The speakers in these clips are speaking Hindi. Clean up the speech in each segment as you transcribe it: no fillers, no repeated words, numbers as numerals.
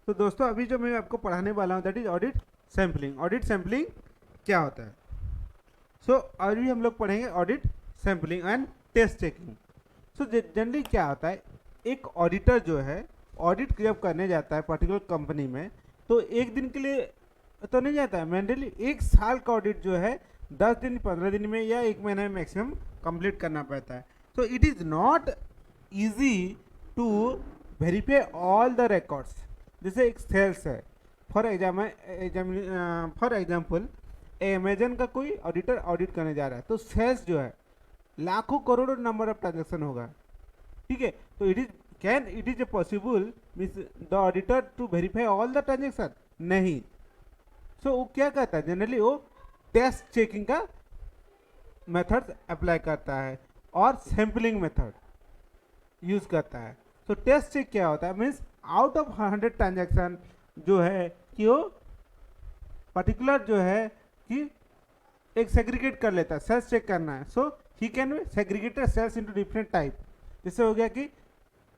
तो दोस्तों अभी जो मैं आपको पढ़ाने वाला हूँ that is audit sampling. Audit sampling क्या होता है? सो अभी हम लोग पढ़ेंगे audit sampling and test checking. So generally क्या होता है, एक ऑडिटर जो है ऑडिट जब करने जाता है पर्टिकुलर कंपनी में, तो एक दिन के लिए तो नहीं जाता है, मैंडेटली एक साल का ऑडिट जो है 10 दिन 15 दिन में या एक महीने में मैक्सिमम कंप्लीट करना पड़ता है। So it is not easy to verify all the records. जैसे एक सेल्स है, फॉर एग्जाम्पल अमेजन का कोई ऑडिटर ऑडिट करने जा रहा है, तो सेल्स जो है लाखों करोड़ों नंबर ऑफ ट्रांजेक्शन होगा, ठीक है। तो it is a possible means the auditor to verify all the transaction? नहीं। सो वो क्या करता है, जनरली वो टेस्ट चेकिंग का मेथड अप्लाई करता है और सैम्पलिंग मेथड यूज करता है। सो टेस्ट चेक क्या होता है, मीन्स आउट ऑफ 100 ट्रांजेक्शन जो है कि वो पर्टिकुलर जो है कि एक सेग्रीगेट कर लेता है, सेल्स चेक करना है। So he can segregated sales into different type. जैसे हो गया कि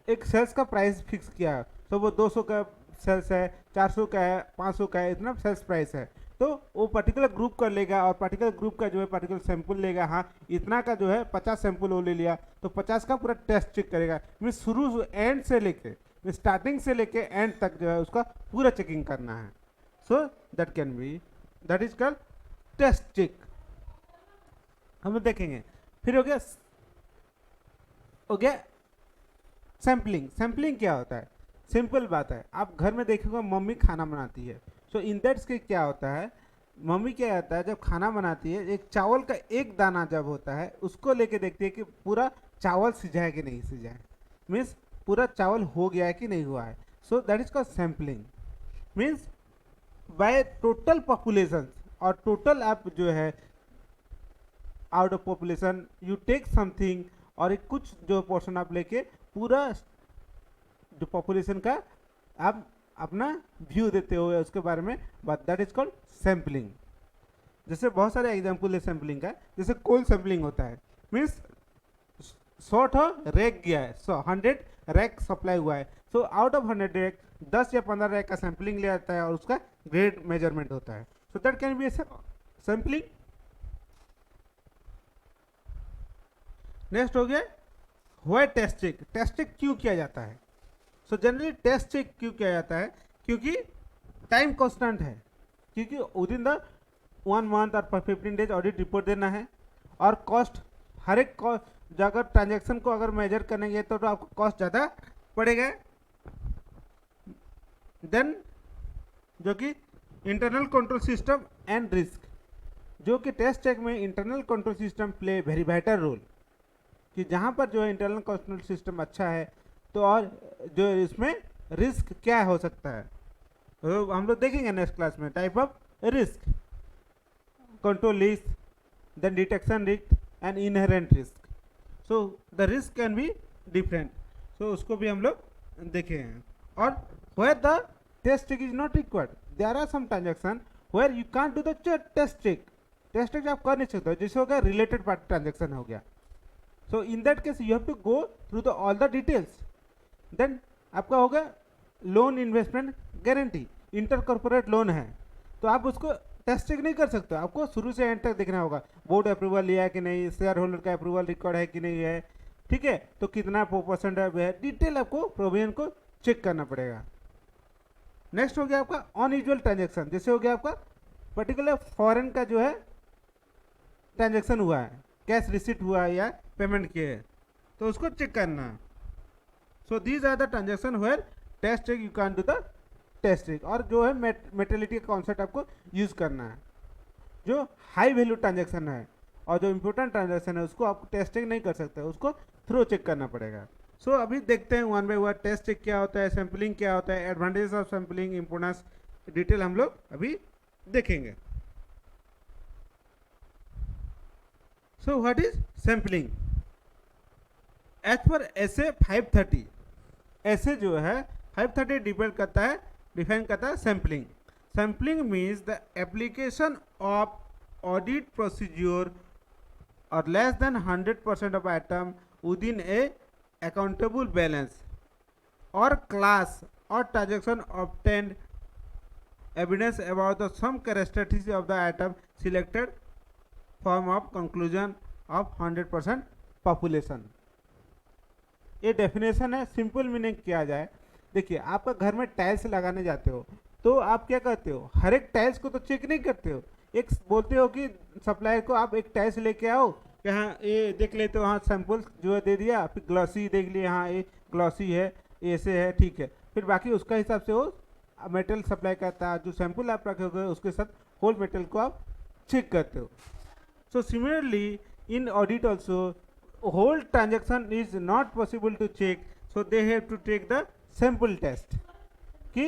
एक सेल्स का प्राइस फिक्स किया, तो वो 200 का सेल्स है, 400 का है, 500 का है, इतना सेल्स प्राइस है। तो वो पर्टिकुलर ग्रुप कर लेगा और पर्टिकुलर ग्रुप का जो है पर्टिकुलर सैंपल लेगा। हाँ, इतना का जो है 50 सैंपल वो ले लिया, तो 50 का पूरा टेस्ट चेक करेगा। मीन्स शुरू एंड से लेके स्टार्टिंग से लेके एंड तक जो है उसका पूरा चेकिंग करना है। So that is called test check. हम लोग देखेंगे। फिर हो गया सैम्पलिंग। सैम्पलिंग क्या होता है? सिंपल बात है, आप घर में देखोगे मम्मी खाना बनाती है। सो इन दैट्स के क्या होता है, मम्मी क्या होता है जब खाना बनाती है, एक चावल का एक दाना जब होता है उसको लेके देखती है कि पूरा चावल सिझा है कि नहीं सिझा है, मीन्स पूरा चावल हो गया है कि नहीं हुआ है। So that is called sampling. Means by total population, और टोटल आप जो है out of population you take something, और एक कुछ जो पोर्शन आप लेके पूरा जो पॉपुलेशन का आप अपना व्यू देते हो उसके बारे में, but that is called sampling. जैसे बहुत सारे एग्जाम्पल है सैम्पलिंग का। जैसे कोल सैम्पलिंग होता है, मीन्स 100 रैक गया है, 100 रैक सप्लाई हुआ है। सो आउट ऑफ 100 रैक 10 या 15 रैक का सैम्पलिंग ले आता है और उसका ग्रेड मेजरमेंट होता है। So that can be sampling. Next हो गया why test check. Test check क्यों किया जाता है? सो जनरली टेस्ट चेक क्यों किया जाता है? क्योंकि टाइम कॉन्स्टेंट है, क्योंकि विद इन द 1 मंथ और 15 डेज ऑडिट रिपोर्ट देना है, और कॉस्ट हर एक अगर ट्रांजेक्शन को अगर मेजर करेंगे तो आपको कॉस्ट ज़्यादा पड़ेगा। देन जो कि internal control system and risk, जो कि टेस्ट चेक में internal control system play very vital role, कि जहाँ पर जो है इंटरनल कंट्रोल सिस्टम अच्छा है तो और जो इसमें रिस्क क्या हो सकता है, तो हम लोग देखेंगे नेक्स्ट क्लास में। Type of risk, control risk, then detection risk and inherent risk. So the risk can be different, so उसको भी हम लोग देखे हैं। और where the test check is not required, there are some transaction where you can't do the test check. Test check आप कर नहीं सकते हो, जैसे हो गया रिलेटेड पार्टी ट्रांजेक्शन हो गया। So in that case you have to go through the all the details. Then आपका होगा loan investment guarantee, inter corporate loan है, तो आप उसको टेस्ट चेक नहीं कर सकते, आपको शुरू से एंड तक देखना होगा। बोर्ड अप्रूवल लिया है कि नहीं, शेयर होल्डर का अप्रूवल रिकॉर्ड है कि नहीं है, ठीक है, तो कितना % है, डिटेल आपको प्रोविजन को चेक करना पड़ेगा। नेक्स्ट हो गया आपका अनयूजुअल ट्रांजेक्शन। जैसे हो गया आपका पर्टिकुलर फॉरेन का जो है ट्रांजेक्शन हुआ है, कैश रिसीट हुआ है या पेमेंट किए है, तो उसको चेक करना। So these are the transaction where test check you can do the test check. और जो है मेटेलिटी का कॉन्सेप्ट आपको यूज करना है। जो हाई वैल्यू ट्रांजेक्शन है और जो इंपॉर्टेंट ट्रांजेक्शन है उसको आप टेस्ट चेक नहीं कर सकते, उसको थ्रो चेक करना पड़ेगा। सो अभी देखते हैं one by one test check क्या होता है, सैम्पलिंग क्या होता है, advantage of sampling, importance, detail हम लोग अभी देखेंगे। So what is sampling? As per ऐसे 530 ऐसे जो है 530 डिफाइन करता है sampling. Sampling means the application of audit procedure और less than 100% of item with in a accountable balance और class or transaction obtained evidence about the some characteristics of the item selected form of conclusion of 100% population. ये डेफिनेशन है. सिंपल मीनिंग किया जाए, देखिए आपका घर में टाइल्स लगाने जाते हो तो आप क्या करते हो, हर एक टाइल्स को तो चेक नहीं करते हो. एक बोलते हो कि सप्लायर को आप एक टाइल्स लेके आओ, यहाँ ये देख लेते हो, हाँ सैंपल जो है दे दिया, फिर ग्लॉसी देख लिया, हाँ ये ग्लॉसी है, ऐसे है, ठीक है, फिर बाकी उसका हिसाब से वो मेटल सप्लाई करता है. जो सैंपल आप रखोगे उसके साथ होल मेटल को आप चेक करते हो. So similarly in audit also whole transaction is not possible to check, so they have to take the sample test. कि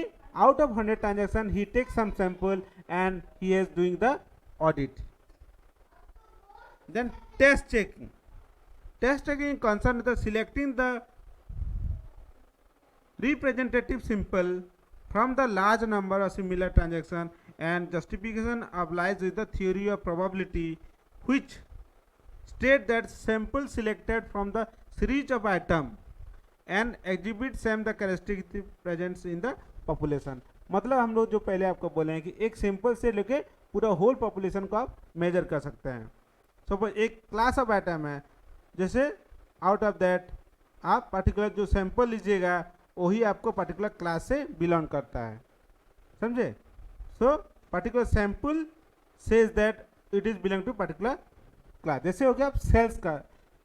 out of 100 transaction he takes some sample and he is doing the audit. Then test checking. Test checking concern the selecting the representative sample from the large number of similar transaction, and justification applies with the theory of probability, which state that sample selected from the series of item and exhibit same the characteristic present in the population. मतलब हम लोग जो पहले आपको बोले हैं कि एक सैंपल से लेके पूरा होल पॉपुलेशन को आप मेजर कर सकते हैं. सपोज एक क्लास ऑफ आइटम है, जैसे आउट ऑफ दैट आप पर्टिकुलर जो सैंपल लीजिएगा वही आपको पर्टिकुलर क्लास से बिलोंग करता है, समझे. So particular sample says that it is belong to particular class. जैसे हो गया आप सेल्स का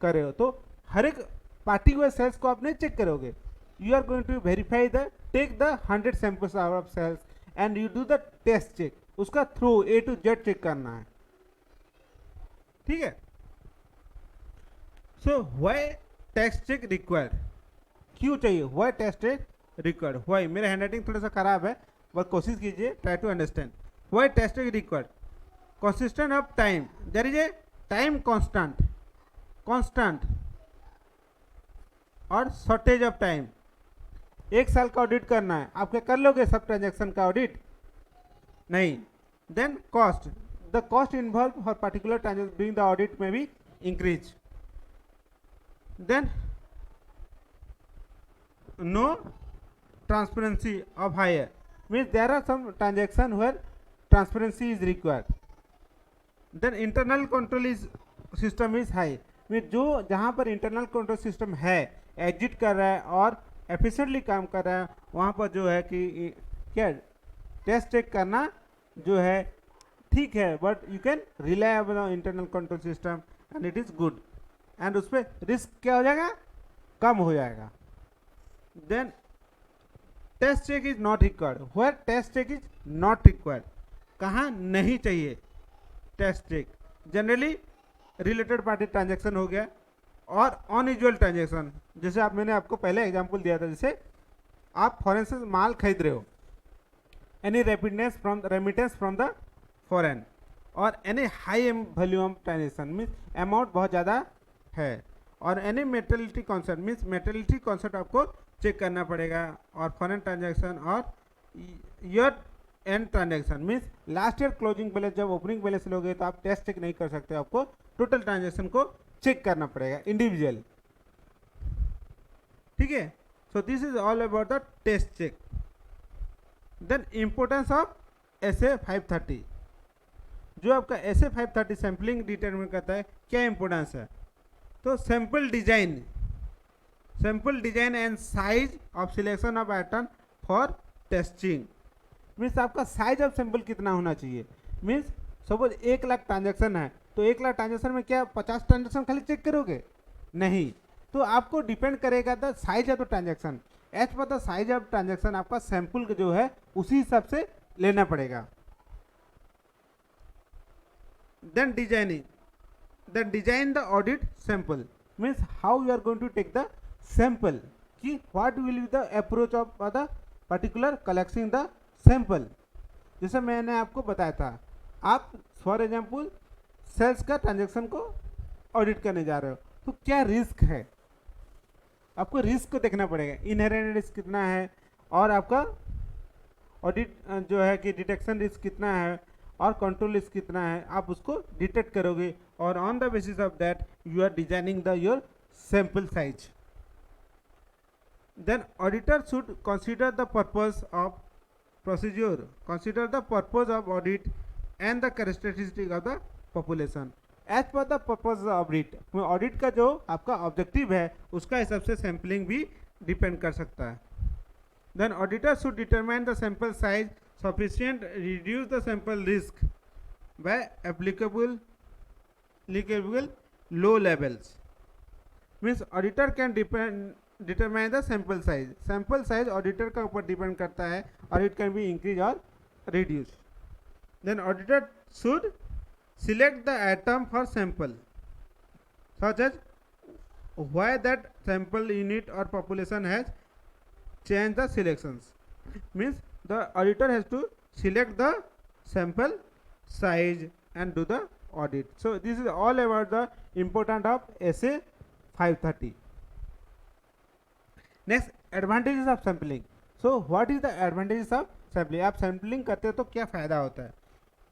कर रहे हो तो हर एक पार्टिकुलर सेल्स को आप नहीं चेक करोगे. You are going to verify the take the 100 samples of sales and you do the test check. उसका through A to Z check करना है, ठीक है. So why test check required, क्यों चाहिए, why test check required, why. मेरा हैंडराइटिंग थोड़ा सा खराब है बट कोशिश कीजिए, try to understand. Why test check required, consistent of time, there is a time constant और शॉर्टेज ऑफ टाइम. एक साल का ऑडिट करना है, आप क्या कर लोगे सब ट्रांजैक्शन का ऑडिट? नहीं. Then cost, the cost involve for particular transaction doing the audit में भी increase. Then no transparency of higher, means there are some transaction where transparency is required. Then internal control is system is high, mean जो जहाँ पर इंटरनल कंट्रोल सिस्टम है, एग्जिट कर रहा है और एफिशिएंटली काम कर रहा है, वहाँ पर जो है कि क्या टेस्ट चेक करना जो है ठीक है, but you can rely on internal control system and it is good, and उस पर रिस्क क्या हो जाएगा, कम हो जाएगा. Then test check is not required, where test check is not required, कहाँ नहीं चाहिए test check. Generally related party transaction हो गया और अनयूजुअल ट्रांजैक्शन, जैसे मैंने आपको पहले एग्जांपल दिया था, जैसे आप फॉरेन से माल खरीद रहे हो, any remittance from the foreign और any high volume transaction means amount बहुत ज़्यादा है, और any materiality concept means materiality concept आपको चेक करना पड़ेगा, और फॉरेन ट्रांजैक्शन और year end transaction means last year closing balance, जब ओपनिंग बैलेंस लोगे तो आप टेस्ट चेक नहीं कर सकते, आपको टोटल ट्रांजैक्शन को चेक करना पड़ेगा इंडिविजुअल, ठीक है. So this is all about the test check. Then importance of SA 530, जो आपका SA 530 सैम्पलिंग डिटरमिन करता है, क्या इंपोर्टेंस है. तो sample design and size of selection of item for testing, means आपका साइज ऑफ सैंपल कितना होना चाहिए. मीन्स सपोज 1 लाख ट्रांजैक्शन है तो 1 लाख ट्रांजैक्शन में क्या 50 ट्रांजैक्शन खाली चेक करोगे? नहीं. तो आपको डिपेंड करेगा the size of the transaction. As per the size of transaction आपका सैंपल जो है उसी हिसाब से लेना पड़ेगा. Then design the audit sample means how you are going to take the sample, कि what will be the approach of the particular collecting the sample. जैसे मैंने आपको बताया था, आप फॉर एग्जांपल सेल्स का ट्रांजैक्शन को ऑडिट करने जा रहे हो तो क्या रिस्क है, आपको रिस्क को देखना पड़ेगा, इनहेरेंट रिस्क कितना है और आपका ऑडिट जो है कि डिटेक्शन रिस्क कितना है और कंट्रोल रिस्क कितना है, आप उसको डिटेक्ट करोगे और on the basis of that you are designing the your sample size. then auditor should consider the purpose of procedure, consider the purpose of audit and the characteristic of the population. As per the purpose audit, audit का जो आपका ऑब्जेक्टिव है उसका हिसाब से सैम्पलिंग भी डिपेंड कर सकता है. Then auditor should determine the sample size sufficient reduce the sample risk by applicable low levels. Means auditor can determine the sample size. Sample size auditor का ऊपर डिपेंड करता है और इट कैन बी इंक्रीज और reduce. Then auditor should select the item for sample such as why that sample unit or population has changed the selections. Means the auditor has to select the sample size and do the audit. So this is all about the important of SA 530. Next, advantages of sampling. So what is the advantages of sampling? आप sampling करते हो तो क्या फायदा होता है?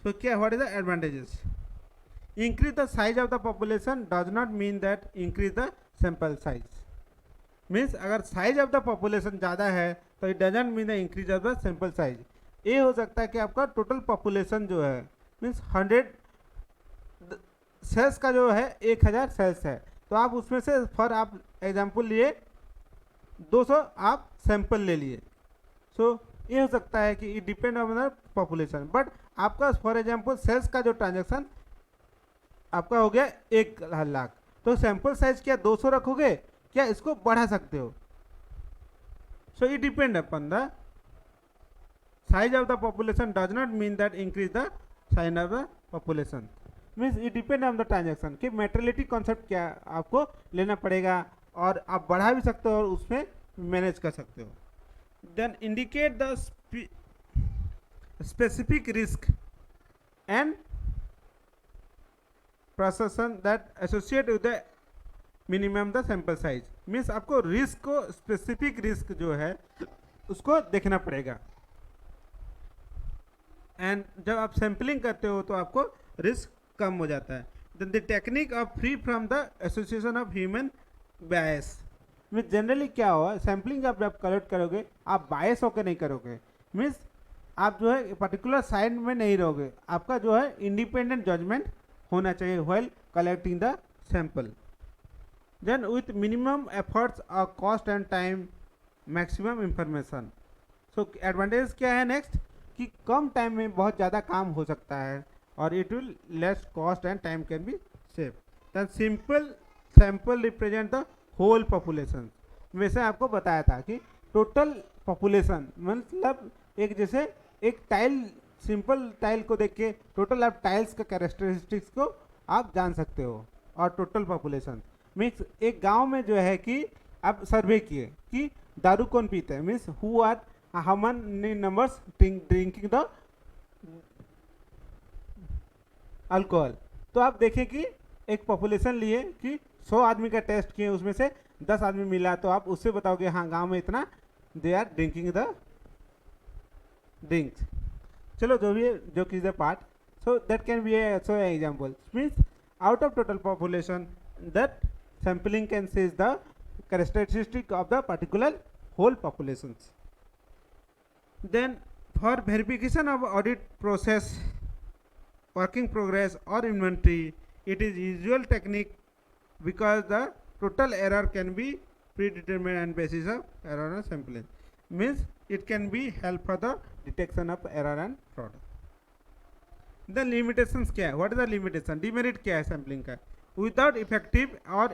So what is the advantages? Increase the size of the population does not mean that increase the sample size. Means अगर size of the population ज़्यादा है तो it doesn't mean the increase of the sample size. ये हो सकता है कि आपका total population जो है means 100 cells का जो है 1000 cells है तो आप उसमें से for आप एग्जाम्पल लिए 200 आप सैंपल ले लिए. सो ये हो सकता है कि it depend on the population. But आपका फॉर एग्जाम्पल सेल्स का जो ट्रांजेक्शन आपका हो गया 1,00,000 तो सैंपल साइज क्या 200 रखोगे, क्या इसको बढ़ा सकते हो? So it depend upon the size of the population does not mean that increase the size of the population. Means it depend on the transaction कि मेट्रिलिटी कॉन्सेप्ट क्या आपको लेना पड़ेगा और आप बढ़ा भी सकते हो और उसमें मैनेज कर सकते हो. Then indicate the specific risk and procession that associate with the minimum the sample size. Means आपको रिस्क को स्पेसिफिक रिस्क जो है उसको देखना पड़ेगा. एंड जब आप सैम्पलिंग करते हो तो आपको रिस्क कम हो जाता है. Then the technique of free from the association of human bias. Means generally क्या होगा सैम्पलिंग जब आप कलेक्ट करोगे आप बायस होकर नहीं करोगे. मीन्स आप जो है पर्टिकुलर साइड में नहीं रहोगे, आपका जो है इंडिपेंडेंट जजमेंट होना चाहिए while collecting the sample. Then with minimum efforts or cost and time maximum information. So advantage क्या है नेक्स्ट कि कम टाइम में बहुत ज़्यादा काम हो सकता है और it will less cost and time can be saved. Then simple sample represent the whole population. वैसे आपको बताया था कि टोटल पॉपुलेशन मतलब एक जैसे एक टाइल सिंपल टाइल को देख के टोटल आप टाइल्स का कैरेक्टरिस्टिक्स को आप जान सकते हो और टोटल पॉपुलेशन. मीन्स एक गांव में जो है कि आप सर्वे किए कि दारू कौन पीते हैं, means who are how many numbers drinking the alcohol. तो आप देखें कि एक पॉपुलेशन लिए कि 100 आदमी का टेस्ट किए उसमें से 10 आदमी मिला तो आप उससे बताओगे हाँ गांव में इतना they are drinking the drinks. चलो जो भी जो किस the part. So that can be so example. Means out of total population that sampling can seize the characteristic of the particular whole population. Then for verification of audit process working progress or inventory it is usual technique because the total error can be predetermined on basis of error and sampling. Means it can be help for the detection of error and fraud. The limitations क्या है, what is the limitation, demerit क्या है sampling का? Without effective or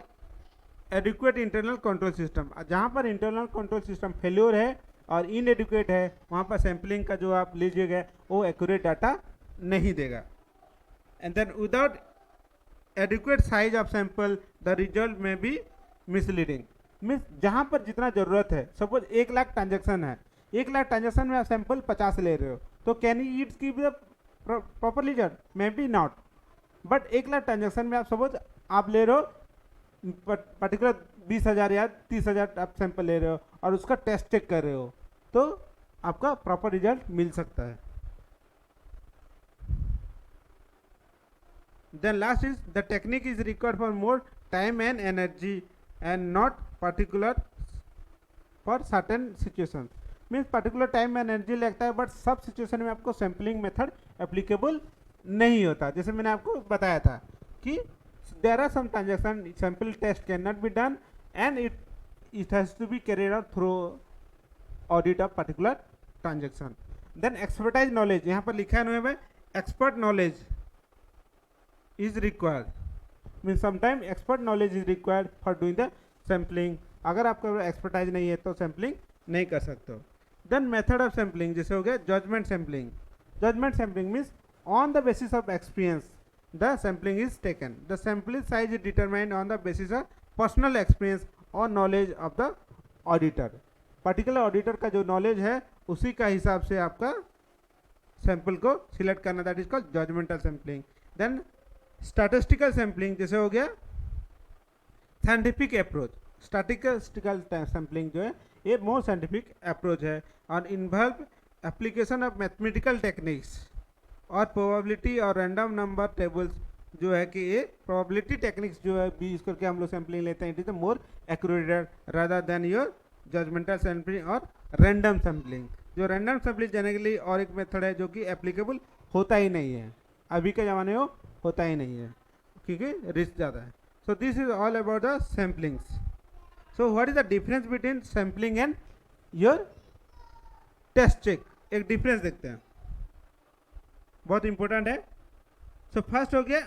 adequate internal control system. जहाँ पर internal control system failure है और inadequate है वहाँ पर sampling का जो आप लीजिएगा वो accurate data नहीं देगा. And then without adequate size of sample the result may be misleading. Means जहाँ पर जितना जरूरत है सपोज 1 लाख ट्रांजेक्शन है, 1 लाख ट्रांजेक्शन में आप सैंपल 50 ले रहे हो तो can you it's give the proper result, may be not. But 1 lakh transaction में आप सपोज आप ले रहे हो पर्टिकुलर 20,000 या 30,000 आप सैंपल ले रहे हो और उसका टेस्ट चेक कर रहे हो तो आपका प्रॉपर रिजल्ट मिल सकता है. Then last is the technique is required for more time and energy and not particular for certain situation. Means particular time में एनर्जी लगता है, बट सब सिचुएशन में आपको सैम्पलिंग मेथड एप्लीकेबल नहीं होता। जैसे मैंने आपको बताया था कि there are some transaction sample test can not be done and it has to be carried out through audit of particular transaction. Then expertise knowledge, यहाँ पर लिखा है expert knowledge is required. Mean sometime expert knowledge is required for doing the sampling. अगर आपका एक्सपर्टाइज नहीं है तो सैम्पलिंग नहीं कर सकते हो। देन मेथड ऑफ सैम्पलिंग जैसे हो गया judgement sampling. Judgement sampling means on the basis of experience the sampling is taken. The sample size is determined on the basis of personal experience और knowledge of the auditor. Particular auditor का जो नॉलेज है उसी का हिसाब से आपका सैंपल को सिलेक्ट करना, that is called judgemental sampling. Then statistical sampling जैसे हो गया साइंटिफिक अप्रोच। स्टैटिस्टिकल सैम्पलिंग जो है ये मोर साइंटिफिक अप्रोच है और involve application of mathematical techniques और प्रोबेबिलिटी और रैंडम नंबर टेबल्स। जो है कि ये प्रोबेबिलिटी टेक्निक्स जो है यूज करके हम लोग सैम्पलिंग लेते हैं, it is the more accurate rather than your judgemental sampling और रैंडम सैम्पलिंग। जो रैंडम सैम्पलिंग देने के लिए और एक मेथड है जो कि एप्लीकेबल होता ही नहीं है, अभी के ज़माने में होता ही नहीं है क्योंकि रिस्क ज़्यादा है। So this is all about the samplings. So what is the difference between sampling and your test check? एक डिफरेंस देखते हैं, बहुत इंपॉर्टेंट है। सो फर्स्ट हो गया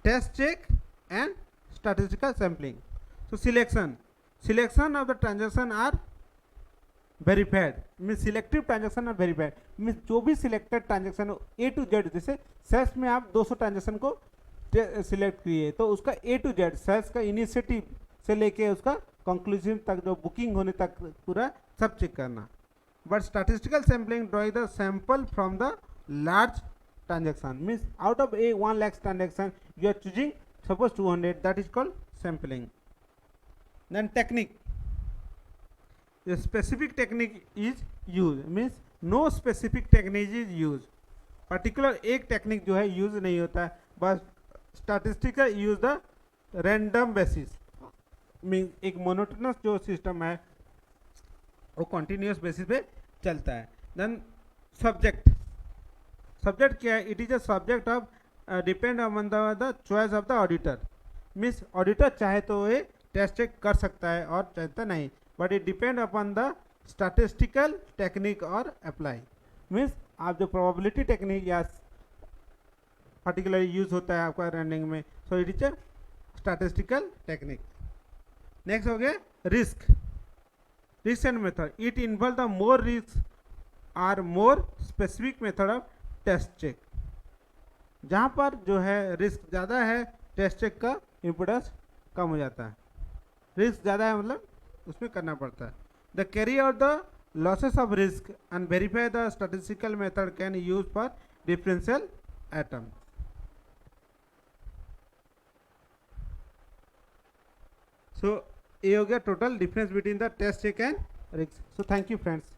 test check and statistical sampling. So selection of the transaction are verified. Mean selective transaction और वेरीफाइड मीन जो भी सिलेक्टेड ट्रांजेक्शन हो ए टू जेड। जैसे सेल्स में आप 200 ट्रांजेक्शन को सिलेक्ट किए तो उसका ए टू जेड सेल्स का इनिशिएटिव से लेके उसका कंक्लूजन तक जो बुकिंग होने तक पूरा सब चेक करना। But statistical sampling draw the sample from the large transaction. Means out of a 1 lakh transaction you are choosing suppose 200, that is called sampling. Then technique, a specific technique is used, means no specific technique is used। particular एक टेक्निक जो है यूज नहीं होता है, बस statistical use the random basis. Mean एक मोनोटोनस जो सिस्टम है वो कंटिन्यूस बेसिस पे चलता है। देन सब्जेक्ट क्या है? It is a subject of depend on the choice of the auditor. Means auditor चाहे तो ये टेस्ट चेक कर सकता है और चाहे तो नहीं, but it depend upon the statistical technique और अप्लाई। मीन्स आप जो प्रोबेबिलिटी टेक्निक या पर्टिकुलर यूज होता है आपका रैंडमिंग में, so it is a statistical technique. Next हो गया risk and method. It involve the more risk are more specific method of test check. जहाँ पर जो है रिस्क ज़्यादा है टेस्ट चेक का इम्पोर्टेंस कम हो जाता है। रिस्क ज़्यादा है मतलब उसमें करना पड़ता है। The carry out the losses of risk and verify the statistical method can use for differential atom. So ये हो गया total difference between the test check and risk. So thank you friends.